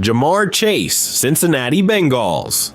JamarrChase, Cincinnati Bengals.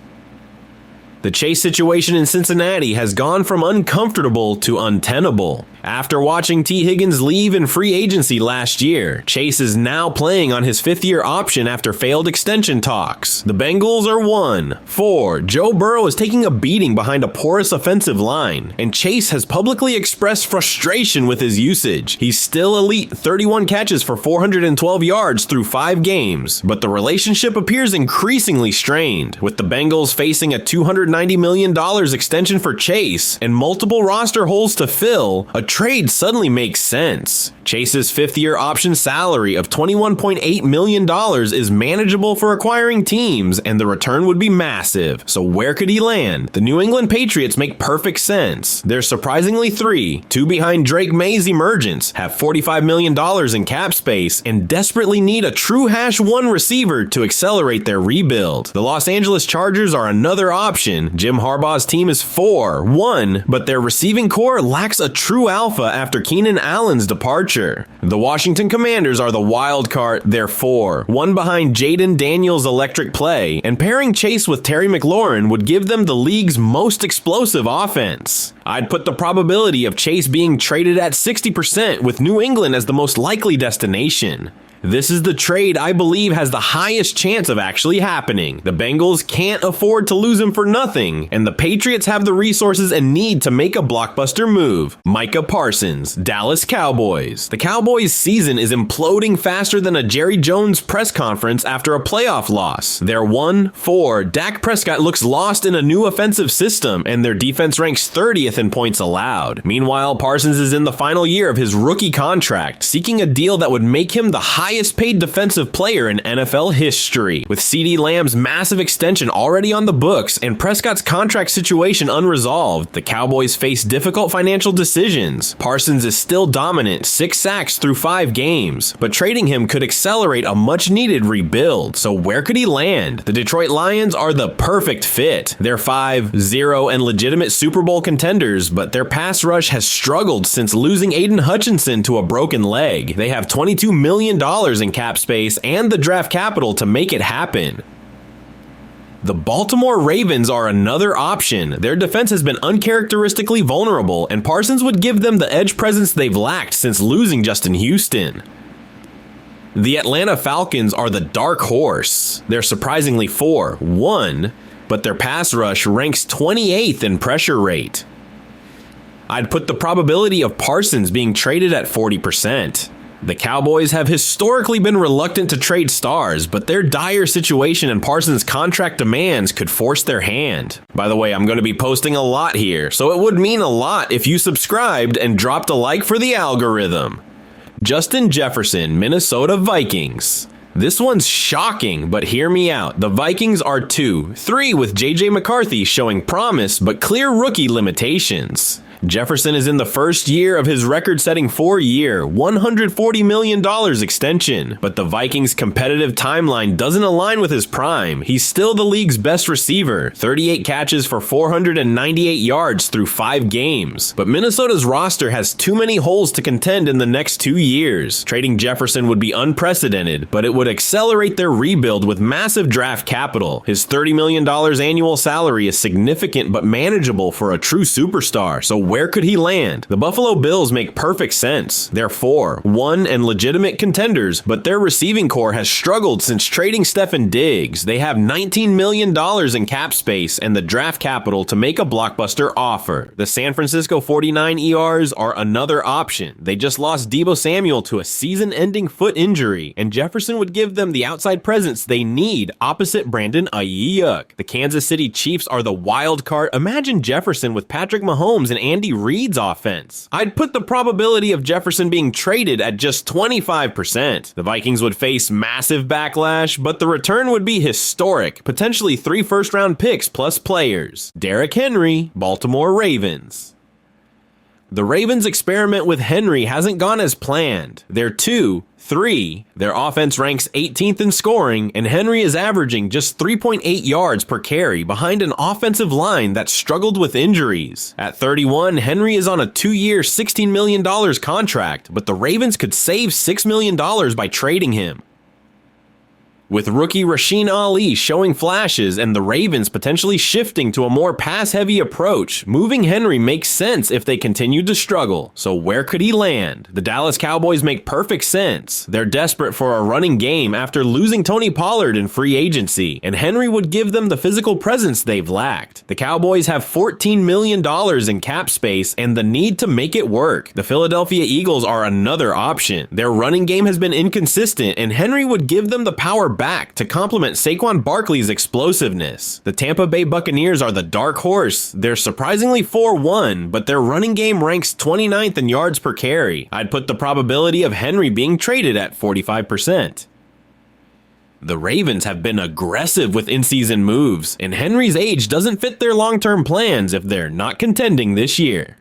The Chase situation in Cincinnati has gone from uncomfortable to untenable. After watching T. Higgins leave in free agency last year, Chase is now playing on his fifth-year option after failed extension talks. The Bengals are 1-4. Joe Burrow is taking a beating behind a porous offensive line, and Chase has publicly expressed frustration with his usage. He's still elite, 31 catches for 412 yards through 5 games, but the relationship appears increasingly strained, with the Bengals facing a $290 million extension for Chase and multiple roster holes to fill. A trade suddenly makes sense. Chase's fifth-year option salary of $21.8 million is manageable for acquiring teams, and the return would be massive. So where could he land? The New England Patriots make perfect sense. They're surprisingly 2 behind Drake May's emergence, have $45 million in cap space, and desperately need a true hash 1 receiver to accelerate their rebuild. The Los Angeles Chargers are another option. Jim Harbaugh's team is 4-1, but their receiving core lacks a true alpha after Keenan Allen's departure. The Washington Commanders are the wild card. They're 4-1 behind Jaden Daniels' electric play, and pairing Chase with Terry McLaurin would give them the league's most explosive offense. I'd put the probability of Chase being traded at 60%, with New England as the most likely destination. This is the trade I believe has the highest chance of actually happening. The Bengals can't afford to lose him for nothing, and the Patriots have the resources and need to make a blockbuster move. MicahParsons, Dallas Cowboys. The Cowboys' season is imploding faster than a Jerry Jones press conference after a playoff loss. They're 1-4. Dak Prescott looks lost in a new offensive system, and their defense ranks 30th in points allowed. Meanwhile, Parsons is in the final year of his rookie contract, seeking a deal that would make him the highest paid defensive player in NFL history. With CeeDee Lamb's massive extension already on the books and Prescott's contract situation unresolved, the Cowboys face difficult financial decisions. Parsons is still dominant, 6 sacks through 5 games, but trading him could accelerate a much-needed rebuild. So where could he land? The Detroit Lions are the perfect fit. They're 5-0 and legitimate Super Bowl contenders, but their pass rush has struggled since losing Aiden Hutchinson to a broken leg. They have $22 million in cap space and the draft capital to make it happen. The Baltimore Ravens are another option. Their defense has been uncharacteristically vulnerable, and Parsons would give them the edge presence they've lacked since losing Justin Houston. The Atlanta Falcons are the dark horse. They're surprisingly 4-1, but their pass rush ranks 28th in pressure rate. I'd put the probability of Parsons being traded at 40%. The Cowboys have historically been reluctant to trade stars, but their dire situation and Parsons' contract demands could force their hand. By the way, I'm going to be posting a lot here, so it would mean a lot if you subscribed and dropped a like for the algorithm. JustinJefferson, Minnesota Vikings. This one's shocking, but hear me out. The Vikings are 2-3 with J.J. McCarthy showing promise but clear rookie limitations. Jefferson is in the first year of his record-setting 4-year, $140 million extension, but the Vikings' competitive timeline doesn't align with his prime. He's still the league's best receiver, 38 catches for 498 yards through 5 games, but Minnesota's roster has too many holes to contend in the next 2 years. Trading Jefferson would be unprecedented, but it would accelerate their rebuild with massive draft capital. His $30 million annual salary is significant but manageable for a true superstar, so where could he land? The Buffalo Bills make perfect sense. They're 4-1 and legitimate contenders, but their receiving core has struggled since trading Stefon Diggs. They have $19 million in cap space and the draft capital to make a blockbuster offer. The San Francisco 49 ERs are another option. They just lost Deebo Samuel to a season-ending foot injury, and Jefferson would give them the outside presence they need opposite Brandon Ayuk. The Kansas City Chiefs are the wild card. Imagine Jefferson with Patrick Mahomes and Andy Reid's offense. I'd put the probability of Jefferson being traded at just 25%. The Vikings would face massive backlash, but the return would be historic, potentially 3 first-round picks plus players. DerekHenry, Baltimore Ravens. The Ravens' experiment with Henry hasn't gone as planned. They're 2-3. Their offense ranks 18th in scoring, and Henry is averaging just 3.8 yards per carry behind an offensive line that struggled with injuries. At 31, Henry is on a 2-year, $16 million contract, but the Ravens could save $6 million by trading him. With rookie Rasheen Ali showing flashes and the Ravens potentially shifting to a more pass-heavy approach, moving Henry makes sense if they continue to struggle. So where could he land? The Dallas Cowboys make perfect sense. They're desperate for a running game after losing Tony Pollard in free agency, and Henry would give them the physical presence they've lacked. The Cowboys have $14 million in cap space and the need to make it work. The Philadelphia Eagles are another option. Their running game has been inconsistent, and Henry would give them the power back to complement Saquon Barkley's explosiveness. The Tampa Bay Buccaneers are the dark horse. They're surprisingly 4-1, but their running game ranks 29th in yards per carry. I'd put the probability of Henry being traded at 45%. The Ravens have been aggressive with in-season moves, and Henry's age doesn't fit their long-term plans if they're not contending this year.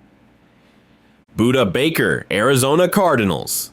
BuddaBaker, Arizona Cardinals.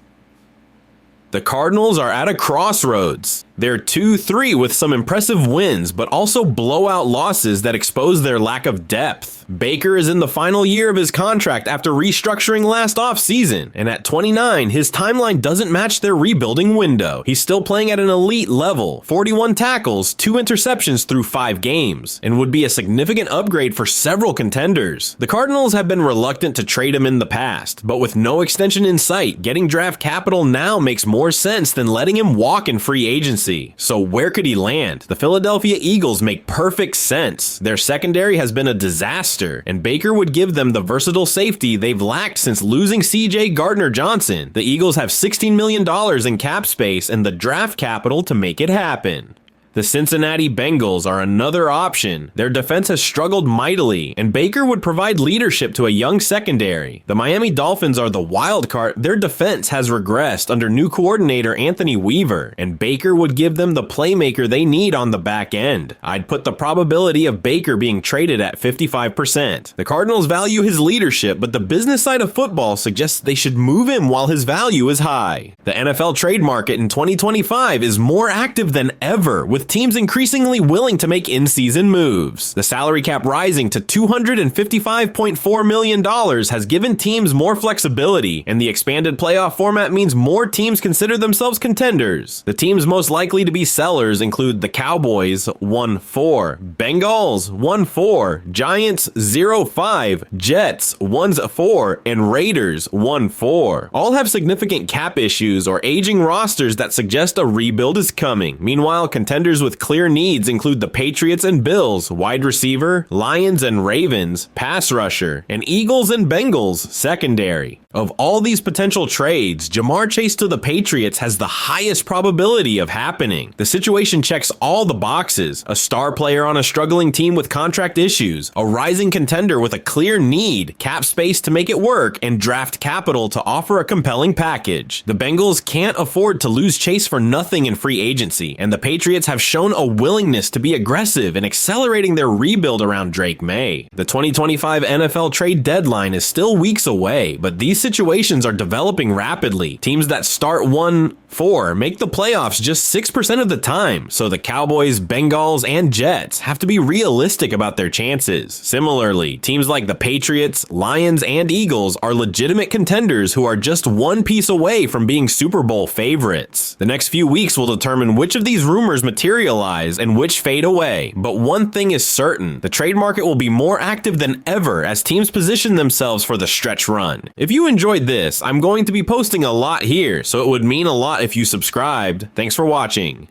The Cardinals are at a crossroads. They're 2-3 with some impressive wins, but also blowout losses that expose their lack of depth. Baker is in the final year of his contract after restructuring last offseason, and at 29, his timeline doesn't match their rebuilding window. He's still playing at an elite level, 41 tackles, 2 interceptions through 5 games, and would be a significant upgrade for several contenders. The Cardinals have been reluctant to trade him in the past, but with no extension in sight, getting draft capital now makes more sense than letting him walk in free agency. So where could he land? The Philadelphia Eagles make perfect sense. Their secondary has been a disaster, and Baker would give them the versatile safety they've lacked since losing CJ Gardner-Johnson. The Eagles have $16 million in cap space and the draft capital to make it happen. The Cincinnati Bengals are another option. Their defense has struggled mightily, and Baker would provide leadership to a young secondary. The Miami Dolphins are the wild card. Their defense has regressed under new coordinator Anthony Weaver, and Baker would give them the playmaker they need on the back end. I'd put the probability of Baker being traded at 55%. The Cardinals value his leadership, but the business side of football suggests they should move him while his value is high. The NFL trade market in 2025 is more active than ever, with teams increasingly willing to make in-season moves. The salary cap rising to $255.4 million has given teams more flexibility, and the expanded playoff format means more teams consider themselves contenders. The teams most likely to be sellers include the Cowboys 1-4, Bengals 1-4, Giants 0-5, Jets 1-4, and Raiders 1-4. All have significant cap issues or aging rosters that suggest a rebuild is coming. Meanwhile, contenders with clear needs include the Patriots and Bills, wide receiver, Lions and Ravens, pass rusher, and Eagles and Bengals, secondary. Of all these potential trades, JamarrChase to the Patriots has the highest probability of happening. The situation checks all the boxes: a star player on a struggling team with contract issues, a rising contender with a clear need, cap space to make it work, and draft capital to offer a compelling package. The Bengals can't afford to lose Chase for nothing in free agency, and the Patriots have shown a willingness to be aggressive in accelerating their rebuild around Drake May. The 2025 NFL trade deadline is still weeks away, but these situations are developing rapidly. Teams that start 1-4 make the playoffs just 6% of the time, so the Cowboys, Bengals, and Jets have to be realistic about their chances. Similarly, teams like the Patriots, Lions, and Eagles are legitimate contenders who are just one piece away from being Super Bowl favorites. The next few weeks will determine which of these rumors materialize and which fade away, but one thing is certain: the trade market will be more active than ever as teams position themselves for the stretch run. If you enjoyed this, I'm going to be posting a lot here, so it would mean a lot if you subscribed. Thanks for watching.